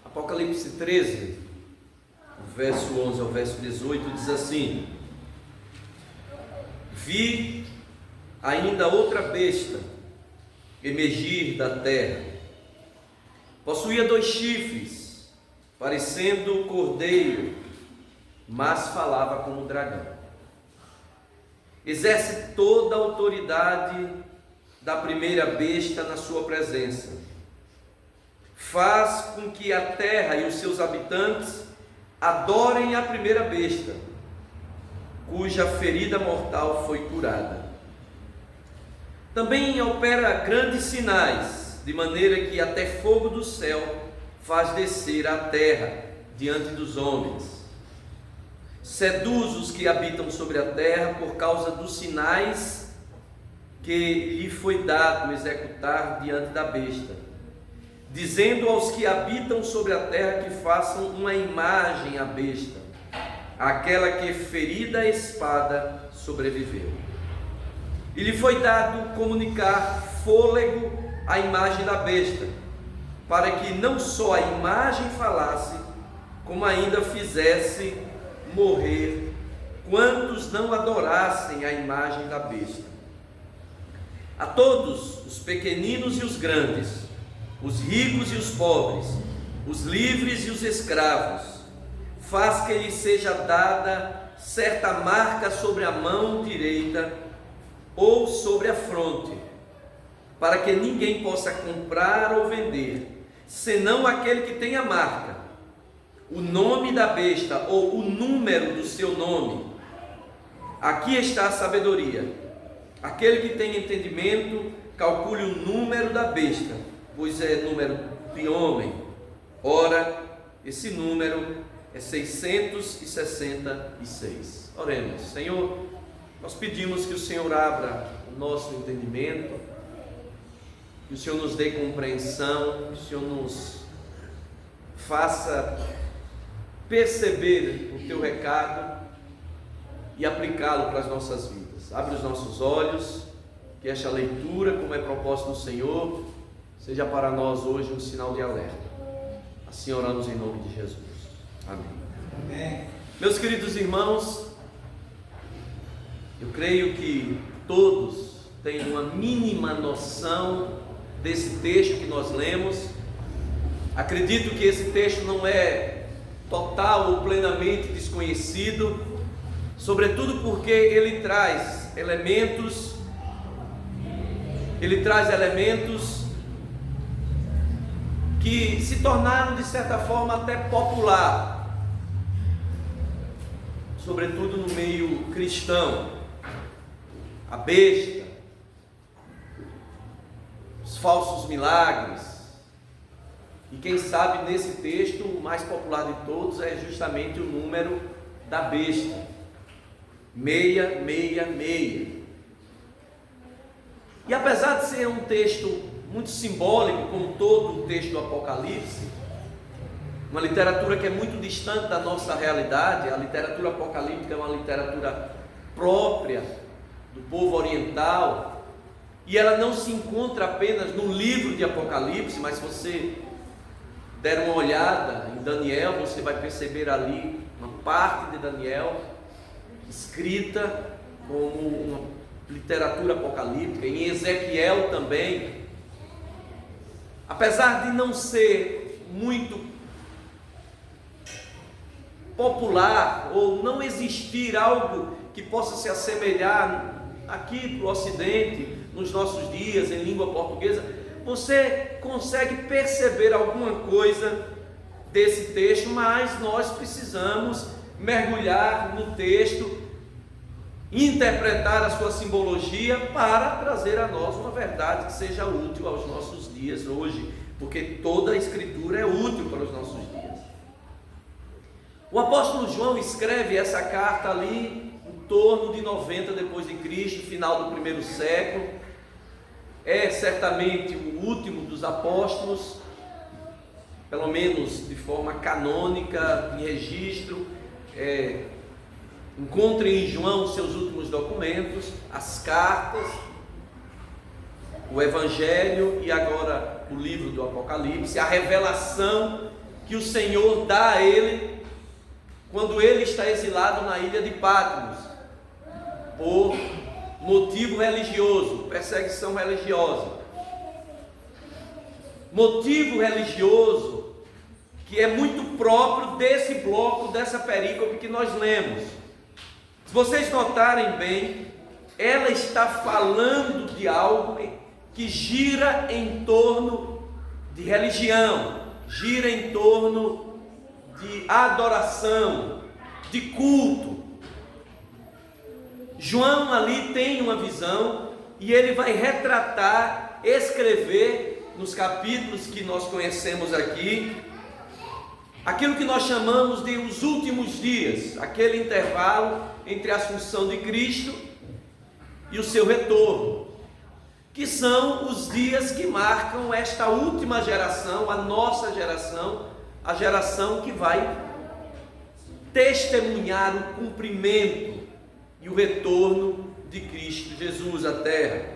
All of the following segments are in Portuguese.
Apocalipse 13, o verso 11 ao verso 18, diz assim: Vi ainda outra besta emergir da terra. Possuía 2 chifres, parecendo cordeiro, mas falava como dragão. Exerce toda a autoridade da primeira besta na sua presença. Faz com que a terra e os seus habitantes adorem a primeira besta, cuja ferida mortal foi curada. Também opera grandes sinais, de maneira que até fogo do céu faz descer à terra diante dos homens. Seduz os que habitam sobre a terra por causa dos sinais que lhe foi dado executar diante da besta, dizendo aos que habitam sobre a terra que façam uma imagem à besta, aquela que ferida a espada sobreviveu. E lhe foi dado comunicar fôlego à imagem da besta, para que não só a imagem falasse, como ainda fizesse morrer quantos não adorassem a imagem da besta. A todos, os pequeninos e os grandes, os ricos e os pobres, os livres e os escravos, faz que lhe seja dada certa marca sobre a mão direita ou sobre a fronte, para que ninguém possa comprar ou vender, senão aquele que tem a marca, o nome da besta ou o número do seu nome. Aqui está a sabedoria. Aquele que tem entendimento, calcule o número da besta, pois é número de homem. Ora, esse número é 666. Oremos. Senhor, nós pedimos que o Senhor abra o nosso entendimento, que o Senhor nos dê compreensão, que o Senhor nos faça perceber o Teu recado e aplicá-lo para as nossas vidas. Abre os nossos olhos, que esta leitura, como é propósito do Senhor, seja para nós hoje um sinal de alerta. Assim oramos em nome de Jesus. Amém. Amém. Meus queridos irmãos, eu creio que todos têm uma mínima noção desse texto que nós lemos. Acredito que esse texto não é total ou plenamente desconhecido, sobretudo porque ele traz elementos que se tornaram de certa forma até popular, sobretudo no meio cristão. A besta, os falsos milagres, e quem sabe nesse texto o mais popular de todos é justamente o número da besta, 666. E apesar de ser um texto muito simbólico, como todo o texto do Apocalipse, uma literatura que é muito distante da nossa realidade, a literatura apocalíptica é uma literatura própria do povo oriental, e ela não se encontra apenas no livro de Apocalipse, mas se você der uma olhada em Daniel, você vai perceber ali uma parte de Daniel escrita como uma literatura apocalíptica, em Ezequiel também. Apesar de não ser muito popular, ou não existir algo que possa se assemelhar aqui para o Ocidente, nos nossos dias, em língua portuguesa, você consegue perceber alguma coisa desse texto, mas nós precisamos mergulhar no texto, interpretar a sua simbologia para trazer a nós uma verdade que seja útil aos nossos dias hoje, porque toda a Escritura é útil para os nossos dias. O apóstolo João escreve essa carta ali em torno de 90 depois de Cristo, final do primeiro século. É certamente o último dos apóstolos, pelo menos de forma canônica, em registro. Encontre em João os seus últimos documentos, as cartas, o Evangelho e agora o livro do Apocalipse, a revelação que o Senhor dá a ele quando ele está exilado na ilha de Patmos, por motivo religioso, perseguição religiosa. Motivo religioso que é muito próprio desse bloco, dessa perícope que nós lemos. Se vocês notarem bem, ela está falando de algo que gira em torno de religião, gira em torno de adoração, de culto. João ali tem uma visão e ele vai retratar, escrever nos capítulos que nós conhecemos aqui, aquilo que nós chamamos de os últimos dias, aquele intervalo entre a assunção de Cristo e o seu retorno, que são os dias que marcam esta última geração, a nossa geração, a geração que vai testemunhar o cumprimento e o retorno de Cristo Jesus à terra.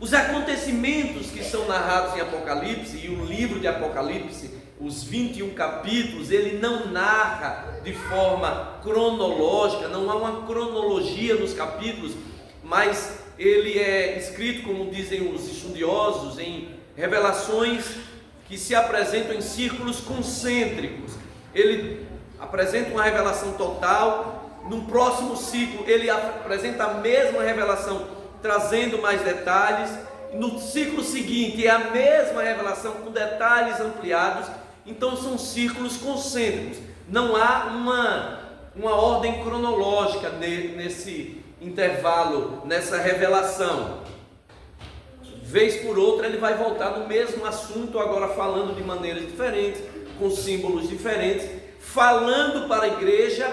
Os acontecimentos que são narrados em Apocalipse, e o livro de Apocalipse, os 21 capítulos, ele não narra de forma cronológica, não há uma cronologia nos capítulos, mas ele é escrito, como dizem os estudiosos, em revelações que se apresentam em círculos concêntricos. Ele apresenta uma revelação total, no próximo ciclo ele apresenta a mesma revelação, trazendo mais detalhes, no ciclo seguinte é a mesma revelação com detalhes ampliados. Então são círculos concêntricos, não há uma ordem cronológica nesse intervalo, nessa revelação. Vez por outra ele vai voltar no mesmo assunto, agora falando de maneiras diferentes, com símbolos diferentes, falando para a igreja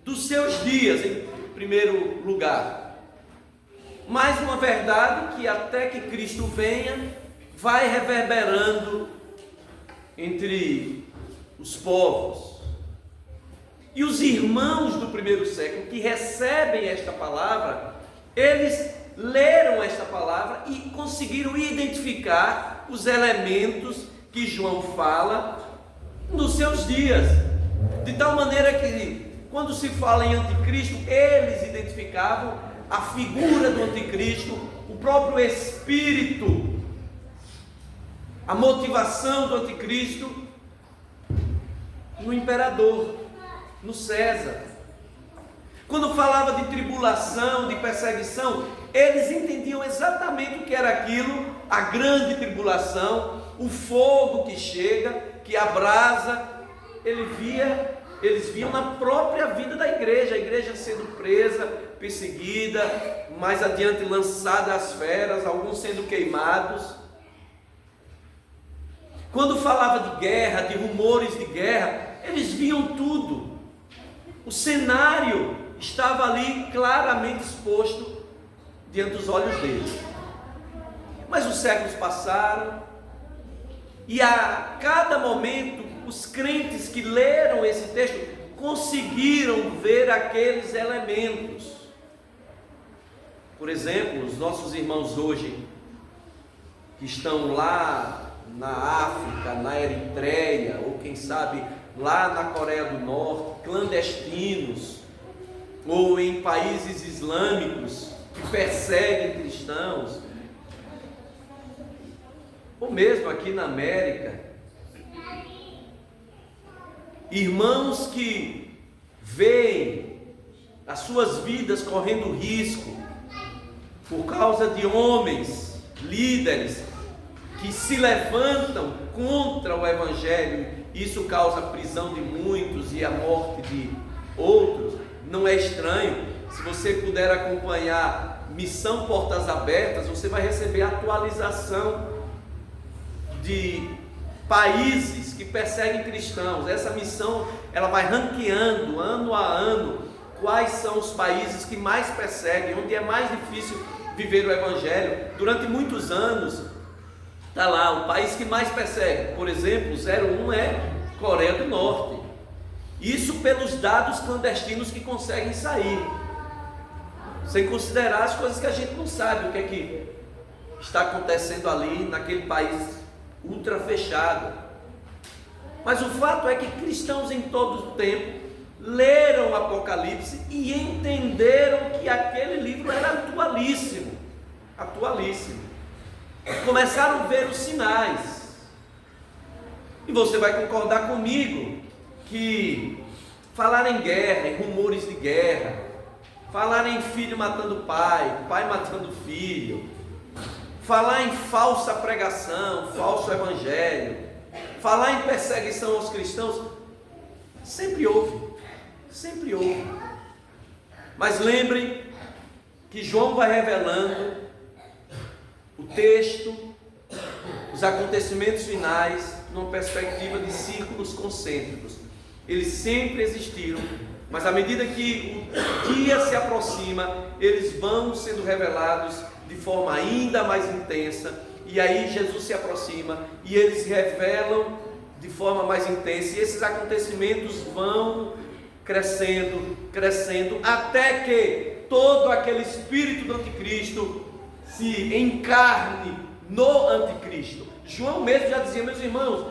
dos seus dias, em primeiro lugar. Mais uma verdade que até que Cristo venha, vai reverberando entre os povos. E os irmãos do primeiro século que recebem esta palavra, eles leram esta palavra e conseguiram identificar os elementos que João fala nos seus dias, de tal maneira que quando se fala em anticristo, eles identificavam a figura do anticristo, o próprio espírito, a motivação do anticristo no imperador, no César. Quando falava de tribulação, de perseguição, eles entendiam exatamente o que era aquilo, a grande tribulação, o fogo que chega, que abrasa. Eles viam na própria vida da igreja, a igreja sendo presa, perseguida, mais adiante lançada às feras, alguns sendo queimados. Quando falava de guerra, de rumores de guerra, eles viam tudo. O cenário estava ali claramente exposto diante dos olhos deles. Mas os séculos passaram e a cada momento os crentes que leram esse texto conseguiram ver aqueles elementos. Por exemplo, os nossos irmãos hoje que estão lá na África, na Eritreia, ou quem sabe lá na Coreia do Norte, clandestinos, ou em países islâmicos que perseguem cristãos, ou mesmo aqui na América, irmãos que veem as suas vidas correndo risco por causa de homens, líderes, que se levantam contra o Evangelho. Isso causa a prisão de muitos e a morte de outros. Não é estranho, se você puder acompanhar Missão Portas Abertas, você vai receber atualização de países que perseguem cristãos. Essa missão, ela vai ranqueando ano a ano quais são os países que mais perseguem, onde é mais difícil viver o Evangelho. Durante muitos anos Está lá, o país que mais persegue, por exemplo, 01 é Coreia do Norte. Isso pelos dados clandestinos que conseguem sair, sem considerar as coisas que a gente não sabe, o que é que está acontecendo ali naquele país ultra fechado. Mas o fato é que cristãos em todo o tempo leram o Apocalipse e entenderam que aquele livro era atualíssimo. Começaram a ver os sinais. E você vai concordar comigo que falar em guerra, em rumores de guerra, falar em filho matando pai, pai matando filho, falar em falsa pregação, falso evangelho, falar em perseguição aos cristãos, sempre houve. Mas lembre que João vai revelando o texto, os acontecimentos finais, numa perspectiva de círculos concêntricos. Eles sempre existiram, mas à medida que o dia se aproxima, eles vão sendo revelados de forma ainda mais intensa, e aí Jesus se aproxima e eles se revelam de forma mais intensa, e esses acontecimentos vão crescendo, até que todo aquele espírito do anticristo se encarne no anticristo. João mesmo já dizia: meus irmãos,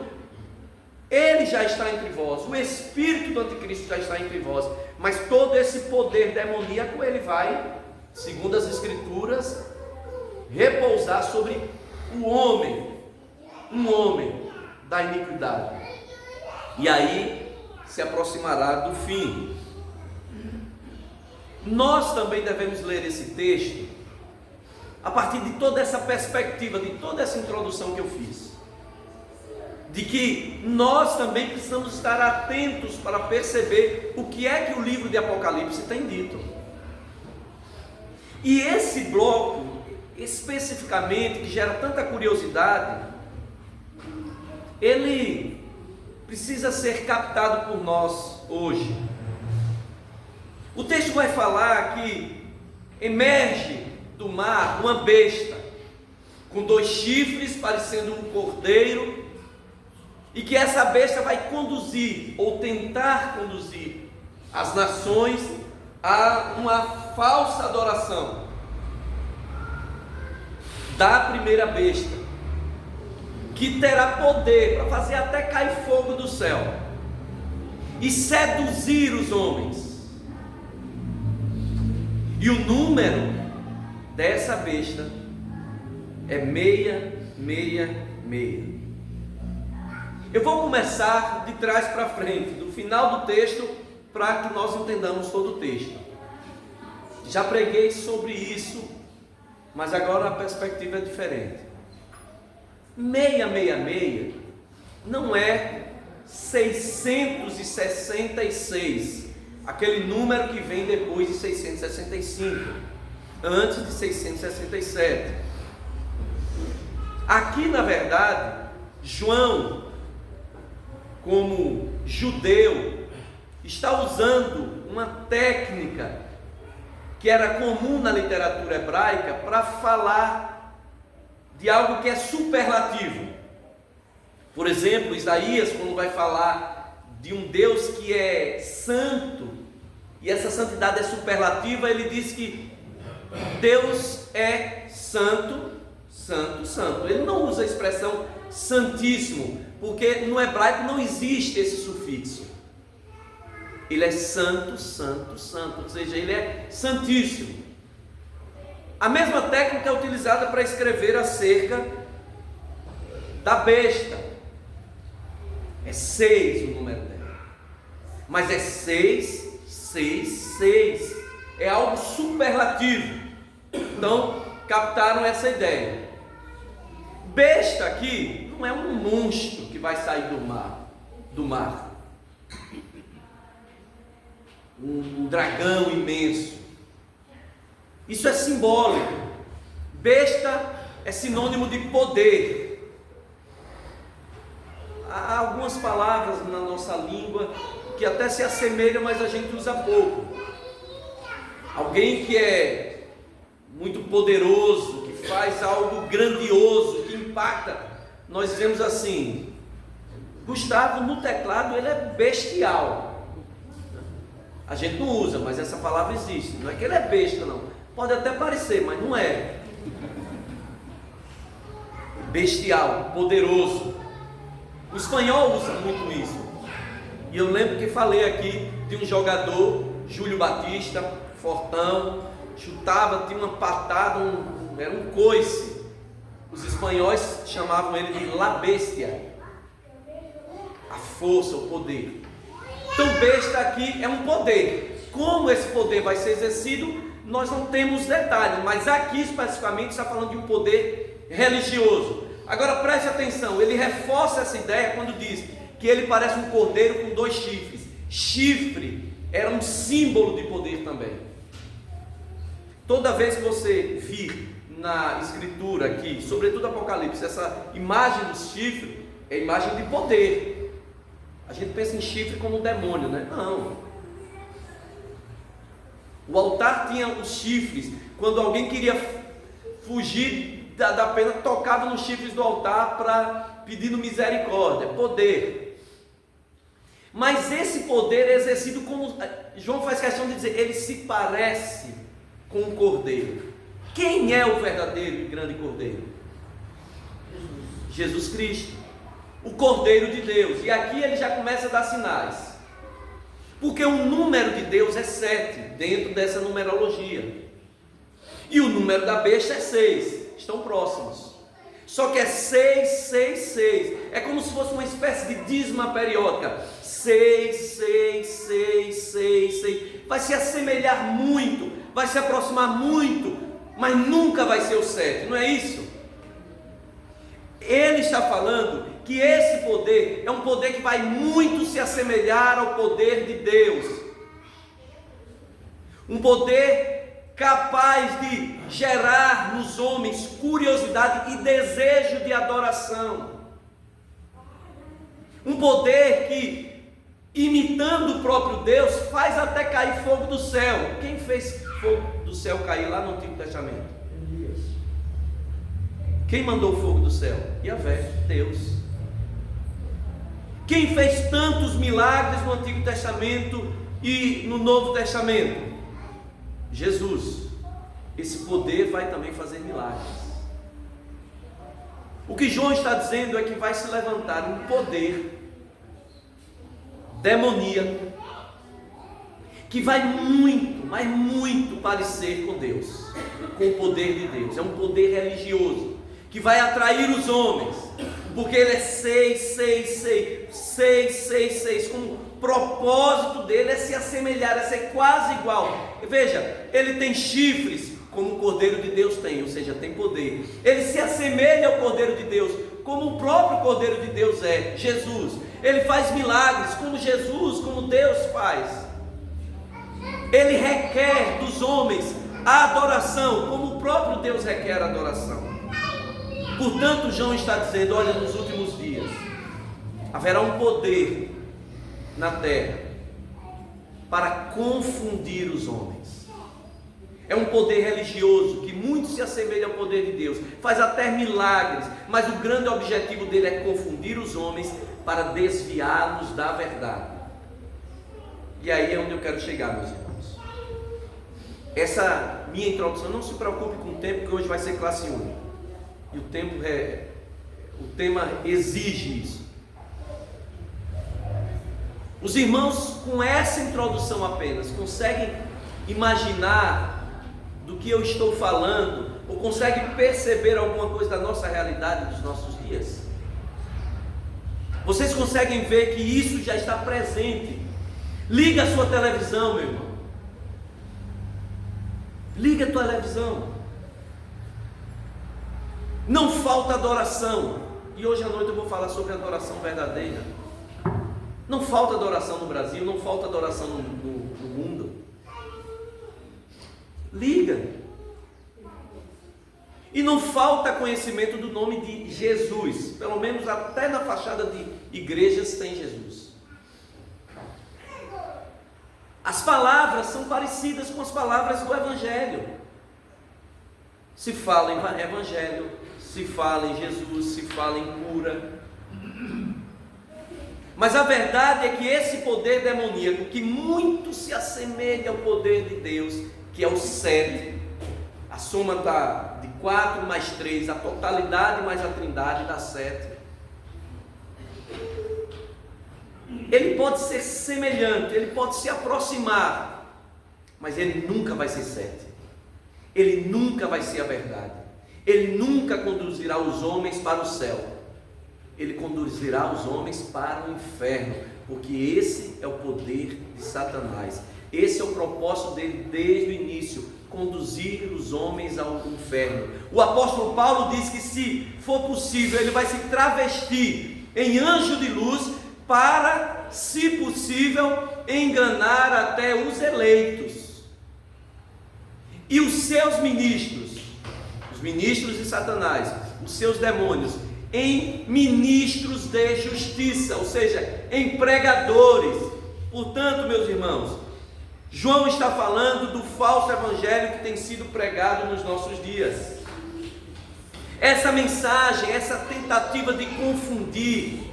ele já está entre vós, o espírito do anticristo já está entre vós, mas todo esse poder demoníaco, ele vai, segundo as escrituras, repousar sobre o homem, um homem da iniquidade, e aí se aproximará do fim. Nós também devemos ler esse texto a partir de toda essa perspectiva, de toda essa introdução que eu fiz, de que nós também precisamos estar atentos para perceber o que é que o livro de Apocalipse tem dito. E esse bloco, especificamente, que gera tanta curiosidade, ele precisa ser captado por nós hoje. O texto vai falar que emerge do mar uma besta com 2 chifres, parecendo um cordeiro, e que essa besta vai conduzir, ou tentar conduzir, as nações a uma falsa adoração da primeira besta, que terá poder para fazer até cair fogo do céu e seduzir os homens. E o número dessa besta é 666. Eu vou começar de trás para frente, do final do texto, para que nós entendamos todo o texto. Já preguei sobre isso, mas agora a perspectiva é diferente. 666 não é 666, aquele número que vem depois de 665, antes de 667. Aqui, na verdade, João, como judeu, está usando uma técnica que era comum na literatura hebraica para falar de algo que é superlativo. Por exemplo, Isaías, quando vai falar de um Deus que é santo, e essa santidade é superlativa, ele diz que Deus é santo, santo, santo. Ele não usa a expressão santíssimo, porque no hebraico não existe esse sufixo. Ele é santo, santo, santo, ou seja, ele é santíssimo. A mesma técnica é utilizada para escrever acerca da besta. É 6 o número dela, mas é 666, é algo superlativo. Então, captaram essa ideia. Besta aqui não é um monstro que vai sair do mar, um dragão imenso. Isso é simbólico. Besta é sinônimo de poder. Há algumas palavras na nossa língua que até se assemelham, mas a gente usa pouco. Alguém que é muito poderoso, que faz algo grandioso, que impacta. nós dizemos assim: Gustavo no teclado ele é bestial. A gente não usa, mas essa palavra existe. Não é que ele é besta, não. Pode até parecer, mas não é. Bestial, poderoso. O espanhol usa muito isso. E eu lembro que falei aqui de um jogador, Júlio Batista, fortão, chutava, tinha uma patada, era um coice. Os espanhóis chamavam ele de La Bestia, a força, o poder. Então besta aqui é um poder. Como esse poder vai ser exercido, nós não temos detalhes, mas aqui especificamente está falando de um poder religioso. Agora preste atenção, ele reforça essa ideia quando diz que ele parece um cordeiro com 2 chifres. Chifre era um símbolo de poder também. Toda vez que você vir na escritura aqui, sobretudo Apocalipse, essa imagem do chifre é imagem de poder. A gente pensa em chifre como um demônio, né? Não. O altar tinha os chifres. Quando alguém queria fugir da pena, tocava nos chifres do altar para pedindo misericórdia, poder. Mas esse poder é exercido como, João faz questão de dizer, ele se parece com um cordeiro. Quem é o verdadeiro e grande cordeiro? Jesus Cristo, o cordeiro de Deus. E aqui ele já começa a dar sinais, porque o número de Deus é 7 dentro dessa numerologia, e o número da besta é 6, estão próximos. Só que é 6, 6, 6. É como se fosse uma espécie de dízima periódica. 6, 6, 6, 6, 6. Vai se assemelhar muito, vai se aproximar muito, mas nunca vai ser o 7, não é isso? Ele está falando que esse poder é um poder que vai muito se assemelhar ao poder de Deus. Um poder capaz de gerar nos homens curiosidade e desejo de adoração. Um poder que, imitando o próprio Deus, faz até cair fogo do céu. Quem fez fogo do céu cair lá no Antigo Testamento? Elias. Quem mandou o fogo do céu? Yahvé, Deus. Quem fez tantos milagres no Antigo Testamento e no Novo Testamento? Jesus. Esse poder vai também fazer milagres. O que João está dizendo é que vai se levantar um poder demoníaco que vai muito, mas muito parecer com Deus, com o poder de Deus. É um poder religioso que vai atrair os homens, porque ele é 6, 6, 6, 6, 6, 6, com o propósito dele é se assemelhar, é ser quase igual. Veja, ele tem chifres como o Cordeiro de Deus tem, ou seja, tem poder. Ele se assemelha ao Cordeiro de Deus, como o próprio Cordeiro de Deus é, Jesus. Ele faz milagres como Jesus, como Deus faz. Ele requer dos homens a adoração, como o próprio Deus requer a adoração. Portanto, João está dizendo, olha, nos últimos dias haverá um poder na terra para confundir os homens. É um poder religioso que muito se assemelha ao poder de Deus, faz até milagres, mas o grande objetivo dele é confundir os homens para desviá-los da verdade. E aí é onde eu quero chegar, meus irmãos. Essa minha introdução, não se preocupe com o tempo, que hoje vai ser classe 1. E o tema exige isso. Os irmãos, com essa introdução apenas, conseguem imaginar do que eu estou falando, ou conseguem perceber alguma coisa da nossa realidade, dos nossos dias? Vocês conseguem ver que isso já está presente? Liga a sua televisão, meu irmão. Liga a tua televisão. Não falta adoração. E hoje à noite eu vou falar sobre adoração verdadeira. Não falta adoração no Brasil, não falta adoração no mundo. Liga. E não falta conhecimento do nome de Jesus. Pelo menos até na fachada de igrejas tem Jesus. As palavras são parecidas com as palavras do Evangelho. Se fala em Evangelho, se fala em Jesus, se fala em cura. Mas a verdade é que esse poder demoníaco, que muito se assemelha ao poder de Deus, que é o 7, a soma está de 4 mais 3, a totalidade mais a trindade dá 7. Ele pode ser semelhante, ele pode se aproximar, mas ele nunca vai ser 7. Ele nunca vai ser a verdade. Ele nunca conduzirá os homens para o céu. Ele conduzirá os homens para o inferno, porque esse é o poder de Satanás. Esse é o propósito dele desde o início, conduzir os homens ao inferno. O apóstolo Paulo diz que, se for possível, ele vai se travestir em anjo de luz para, se possível, enganar até os eleitos. E os seus ministros, os ministros de Satanás, os seus demônios, em ministros de justiça, ou seja, em pregadores. Portanto, meus irmãos, João está falando do falso evangelho que tem sido pregado nos nossos dias. Essa mensagem, essa tentativa de confundir,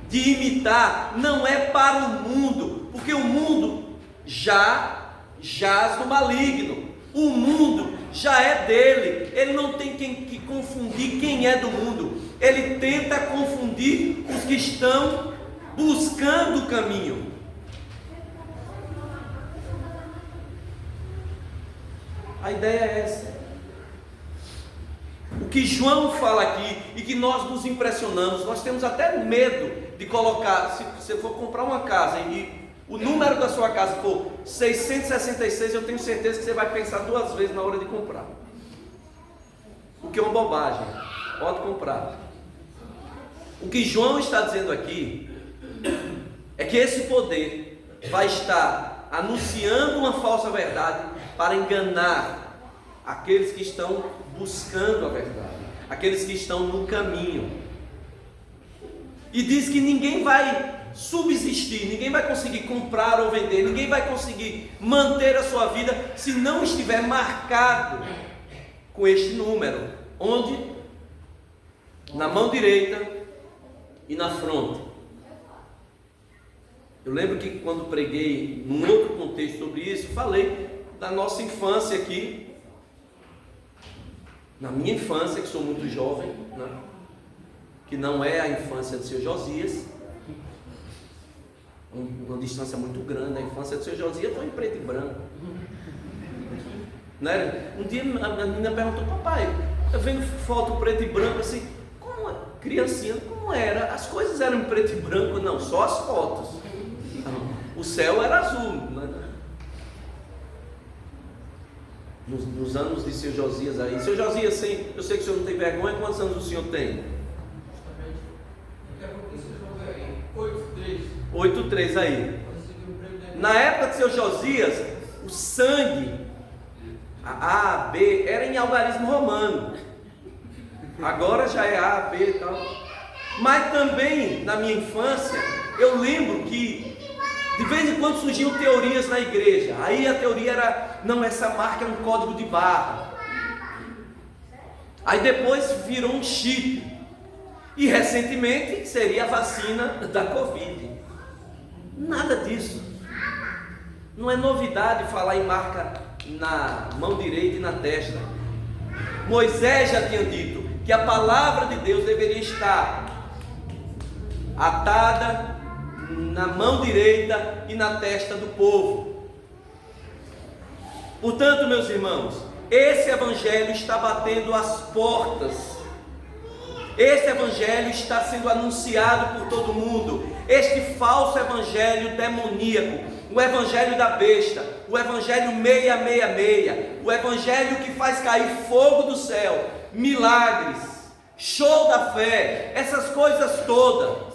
de imitar, não é para o mundo, porque o mundo já jaz no maligno. O mundo já é dele. Ele não tem que confundir quem é do mundo. Ele tenta confundir os que estão buscando o caminho. A ideia é essa. O que João fala aqui, e que nós nos impressionamos, nós temos até medo de colocar, se você for comprar uma casa e o número da sua casa for 666, eu tenho certeza que você vai pensar 2 vezes na hora de comprar. O que é uma bobagem. Pode comprar. O que João está dizendo aqui é que esse poder vai estar anunciando uma falsa verdade para enganar aqueles que estão buscando a verdade, aqueles que estão no caminho. E diz que ninguém vai subsistir, ninguém vai conseguir comprar ou vender, ninguém vai conseguir manter a sua vida se não estiver marcado com este número, onde? Na mão direita e na fronte. Eu lembro que quando preguei num outro contexto sobre isso, falei da nossa infância aqui, na minha infância, que sou muito jovem, né? Que não é a infância do seu Josias, uma distância muito grande. A infância do seu Josias foi em preto e branco, né? Um dia a menina perguntou: papai, eu vendo foto preto e branco assim, como é? Criancinha, como era? As coisas eram em preto e branco? Não, só as fotos. O céu era azul, né? Nos anos de seu Josias aí. Seu Josias, sim, eu sei que o senhor não tem vergonha. Quantos anos o senhor tem? 8,3 aí. Na época de seu Josias, o sangue, a A, B, era em algarismo romano. Agora já é A, B e tal. Mas também, na minha infância, eu lembro que de vez em quando surgiam teorias na igreja. Aí a teoria era: não, essa marca é um código de barra. Aí depois virou um chip. E recentemente seria a vacina da Covid. Nada disso. Não é novidade falar em marca na mão direita e na testa. Moisés já tinha dito que a palavra de Deus deveria estar atada na mão direita e na testa do povo. Portanto, meus irmãos, esse evangelho está batendo as portas. Esse evangelho está sendo anunciado por todo mundo. Este falso evangelho demoníaco, o evangelho da besta, o evangelho 666, o evangelho que faz cair fogo do céu, milagres, show da fé, essas coisas todas,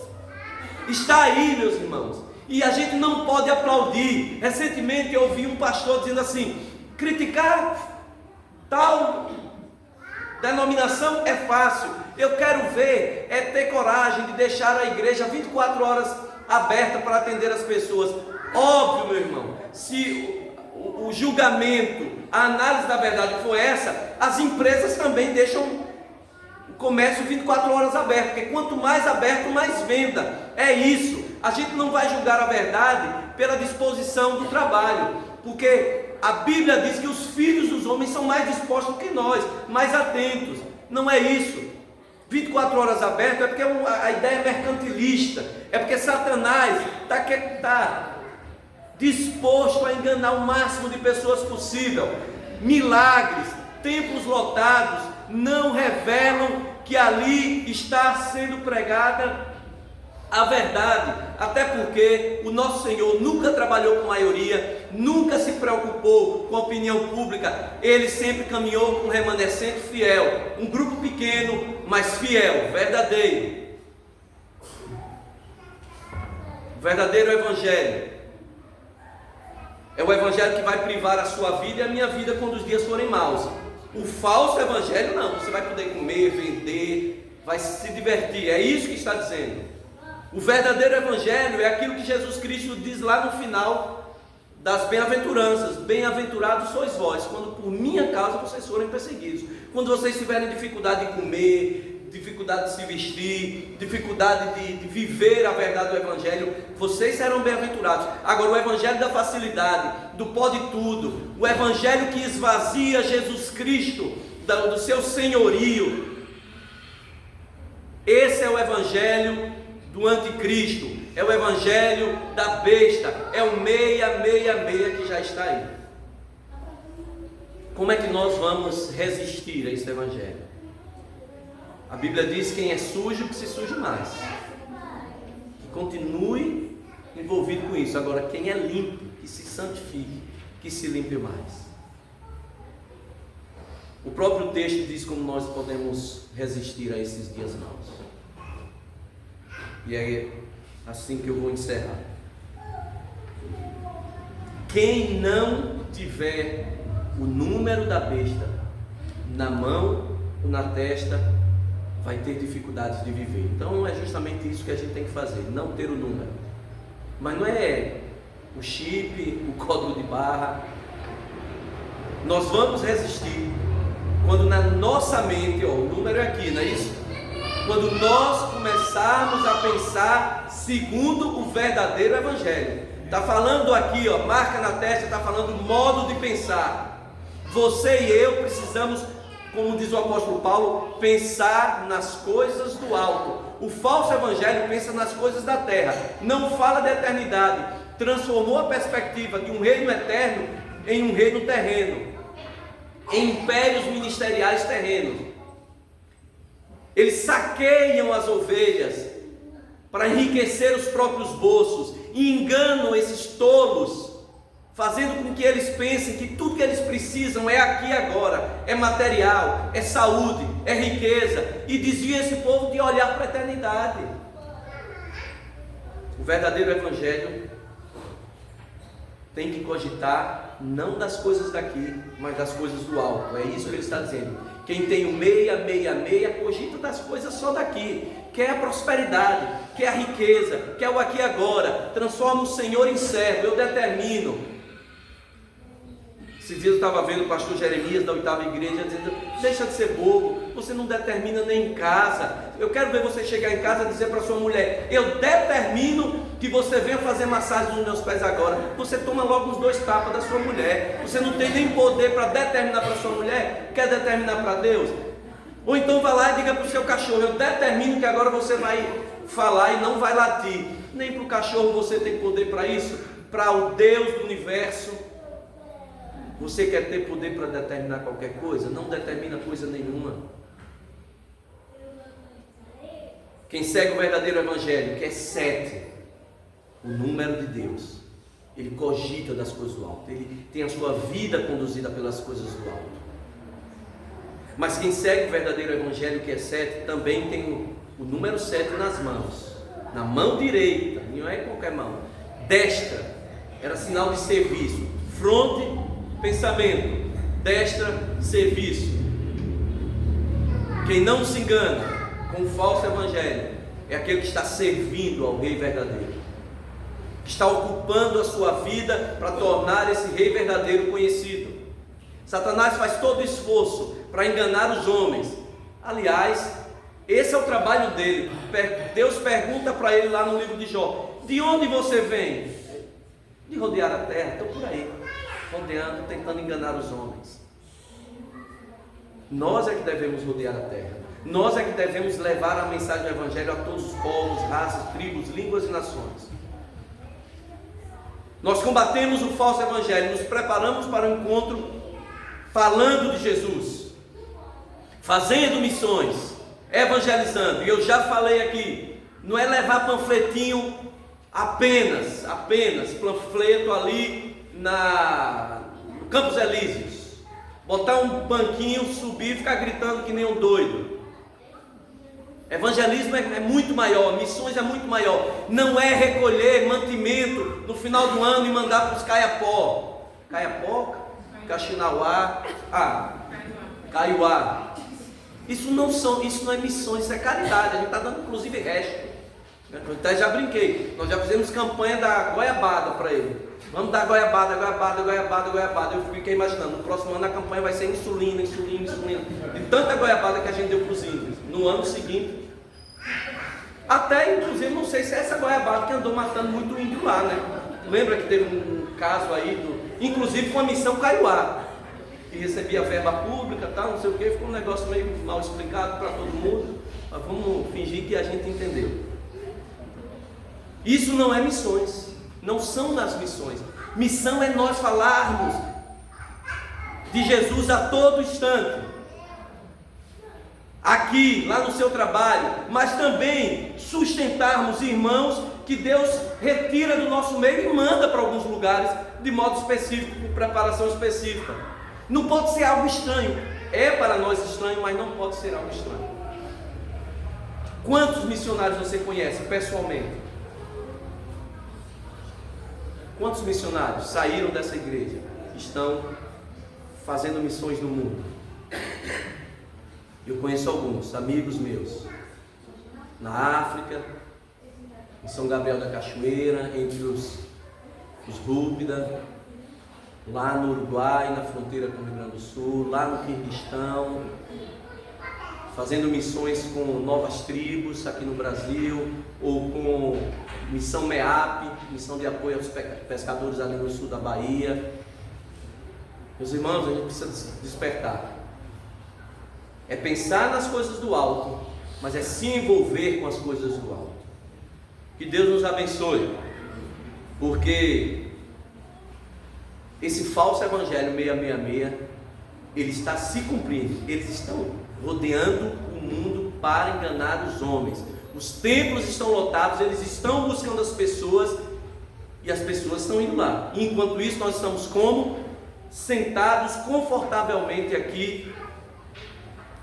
está aí, meus irmãos, e a gente não pode aplaudir. Recentemente eu ouvi um pastor dizendo assim: criticar tal denominação é fácil, eu quero ver é ter coragem de deixar a igreja 24 horas aberta para atender as pessoas. Óbvio, meu irmão, se o julgamento, a análise da verdade for essa, as empresas também deixam o comércio 24 horas aberto, porque quanto mais aberto, mais venda. É isso. A gente não vai julgar a verdade pela disposição do trabalho, porque a Bíblia diz que os filhos dos homens são mais dispostos que nós, mais atentos. Não é isso. 24 horas aberto é porque a ideia é mercantilista, é porque Satanás está disposto a enganar o máximo de pessoas possível. Milagres, templos lotados não revelam que ali está sendo pregada a verdade, até porque o nosso Senhor nunca trabalhou com maioria, nunca se preocupou com a opinião pública. Ele sempre caminhou com um remanescente fiel, um grupo pequeno, mas fiel, verdadeiro. O verdadeiro evangelho é o evangelho que vai privar a sua vida e a minha vida quando os dias forem maus. O falso evangelho não, você vai poder comer, vender, vai se divertir, é isso que está dizendo. O verdadeiro evangelho é aquilo que Jesus Cristo diz lá no final das bem-aventuranças: bem-aventurados sois vós, quando por minha causa vocês forem perseguidos. Quando vocês tiverem dificuldade de comer, dificuldade de se vestir, dificuldade de viver a verdade do evangelho, vocês serão bem-aventurados. Agora, o evangelho da facilidade, do pode tudo, o evangelho que esvazia Jesus Cristo do seu senhorio, esse é o evangelho do anticristo, é o evangelho da besta, é o 666 que já está aí. Como é que nós vamos resistir a esse evangelho? A Bíblia diz: quem é sujo, que se suje mais, que continue envolvido com isso. Agora, quem é limpo, que se santifique, que se limpe mais. O próprio texto diz como nós podemos resistir a esses dias maus. E é assim que eu vou encerrar. Quem não tiver o número da besta na mão ou na testa, vai ter dificuldades de viver. Então é justamente isso que a gente tem que fazer: não ter o número. Mas não é o chip, o código de barra. Nós vamos resistir quando na nossa mente, o número é aqui, não é isso? Quando nós começarmos a pensar segundo o verdadeiro evangelho. Está falando aqui, marca na testa, está falando modo de pensar. Você e eu precisamos, como diz o apóstolo Paulo, pensar nas coisas do alto. O falso evangelho pensa nas coisas da terra, não fala da eternidade. Transformou a perspectiva de um reino eterno em um reino terreno, em impérios ministeriais terrenos. Eles saqueiam as ovelhas para enriquecer os próprios bolsos e enganam esses tolos, fazendo com que eles pensem que tudo que eles precisam é aqui e agora, é material, é saúde, é riqueza, e desvia esse povo de olhar para a eternidade. O verdadeiro evangelho tem que cogitar não das coisas daqui, mas das coisas do alto. É isso que ele está dizendo. Quem tem o 666 cogita das coisas só daqui, quer a prosperidade, quer a riqueza, quer o aqui e agora, transforma o Senhor em servo. Eu determino. Esses dias eu estava vendo o pastor Jeremias da 8ª igreja dizendo: deixa de ser bobo, você não determina nem em casa. Eu quero ver você chegar em casa e dizer para sua mulher: eu determino que você venha fazer massagem nos meus pés agora. Você toma logo os 2 tapas da sua mulher. Você não tem nem poder para determinar para sua mulher, quer determinar para Deus? Ou então vai lá e diga para o seu cachorro: eu determino que agora você vai falar e não vai latir. Nem para o cachorro você tem poder para isso. Para o Deus do universo, você quer ter poder para determinar qualquer coisa? Não determina coisa nenhuma. Quem segue o verdadeiro evangelho, que é 7, o número de Deus, ele cogita das coisas do alto, ele tem a sua vida conduzida pelas coisas do alto. Mas quem segue o verdadeiro evangelho, que é 7, também tem o número 7 nas mãos, na mão direita, não é qualquer mão, destra, era sinal de serviço, fronte, pensamento, destra, serviço. Quem não se engana com o falso evangelho é aquele que está servindo ao rei verdadeiro, que está ocupando a sua vida para tornar esse rei verdadeiro conhecido. Satanás faz todo o esforço para enganar os homens, Aliás, esse é o trabalho dele. Deus pergunta para ele lá no livro de Jó: de onde você vem? De rodear a terra. Estou por aí, rodeando, tentando enganar os homens. Nós é que devemos rodear a terra. Nós é que devemos levar a mensagem do Evangelho a todos os povos, raças, tribos, línguas e nações. Nós combatemos o falso Evangelho, nos preparamos para o encontro falando de Jesus, fazendo missões, evangelizando. E eu já falei aqui, não é levar panfletinho apenas panfleto ali no Campos Elíseos, botar um banquinho, subir e ficar gritando que nem um doido. Evangelismo é muito maior, missões é muito maior. Não é recolher mantimento no final do ano e mandar para os Caiapó, Caxinauá, Caiuá. Isso não é missões, isso é caridade. A gente está dando inclusive resto. Eu até já brinquei, nós já fizemos campanha da goiabada para ele. Vamos dar goiabada. Eu fiquei imaginando, no próximo ano a campanha vai ser insulina. De tanta goiabada que a gente deu para os índios. No ano seguinte, até inclusive, não sei se é essa goiabada que andou matando muito índio lá, né? Lembra que teve um caso aí, inclusive com a missão Caiuá, que recebia verba pública, tal, não sei o que, ficou um negócio meio mal explicado para todo mundo, mas vamos fingir que a gente entendeu. Isso não é missões, não são nas missões. Missão é nós falarmos de Jesus a todo instante, aqui, lá no seu trabalho, mas também sustentarmos irmãos que Deus retira do nosso meio e manda para alguns lugares de modo específico, com preparação específica. Não pode ser algo estranho, é para nós estranho, mas não pode ser algo estranho. Quantos missionários você conhece pessoalmente? Quantos missionários saíram dessa igreja, estão fazendo missões no mundo? Eu conheço alguns, amigos meus, na África, em São Gabriel da Cachoeira, entre os Rúpida, lá no Uruguai, na fronteira com o Rio Grande do Sul, lá no Quirguistão, fazendo missões com novas tribos aqui no Brasil, ou com missão MEAP, missão de apoio aos pescadores ali no sul da Bahia. Meus irmãos, a gente precisa despertar. É pensar nas coisas do alto, mas é se envolver com as coisas do alto. Que Deus nos abençoe, porque esse falso evangelho 666, ele está se cumprindo. Eles estão rodeando o mundo para enganar os homens. Os templos estão lotados, eles estão buscando as pessoas e as pessoas estão indo lá. E enquanto isso, nós estamos como? Sentados confortavelmente aqui,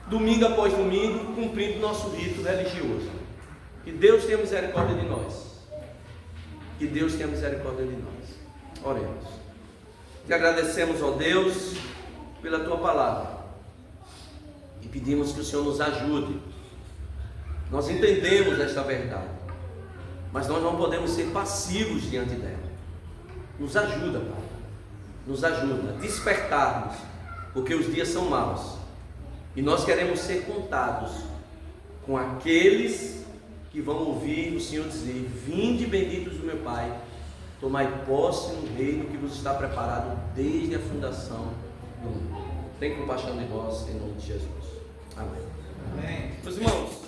domingo após domingo, cumprindo nosso rito religioso. Que Deus tenha misericórdia de nós. Que Deus tenha misericórdia de nós. Oremos. Te agradecemos, ó Deus, pela tua palavra. E pedimos que o Senhor nos ajude. Nós entendemos esta verdade, mas nós não podemos ser passivos diante dela. Nos ajuda, Pai. Nos ajuda a despertarmos, porque os dias são maus. E nós queremos ser contados com aqueles que vão ouvir o Senhor dizer: vinde benditos do meu Pai, tomai posse no reino que vos está preparado desde a fundação do mundo. Tem compaixão de vós, em nome de Jesus. Amém. Amém. Meus irmãos,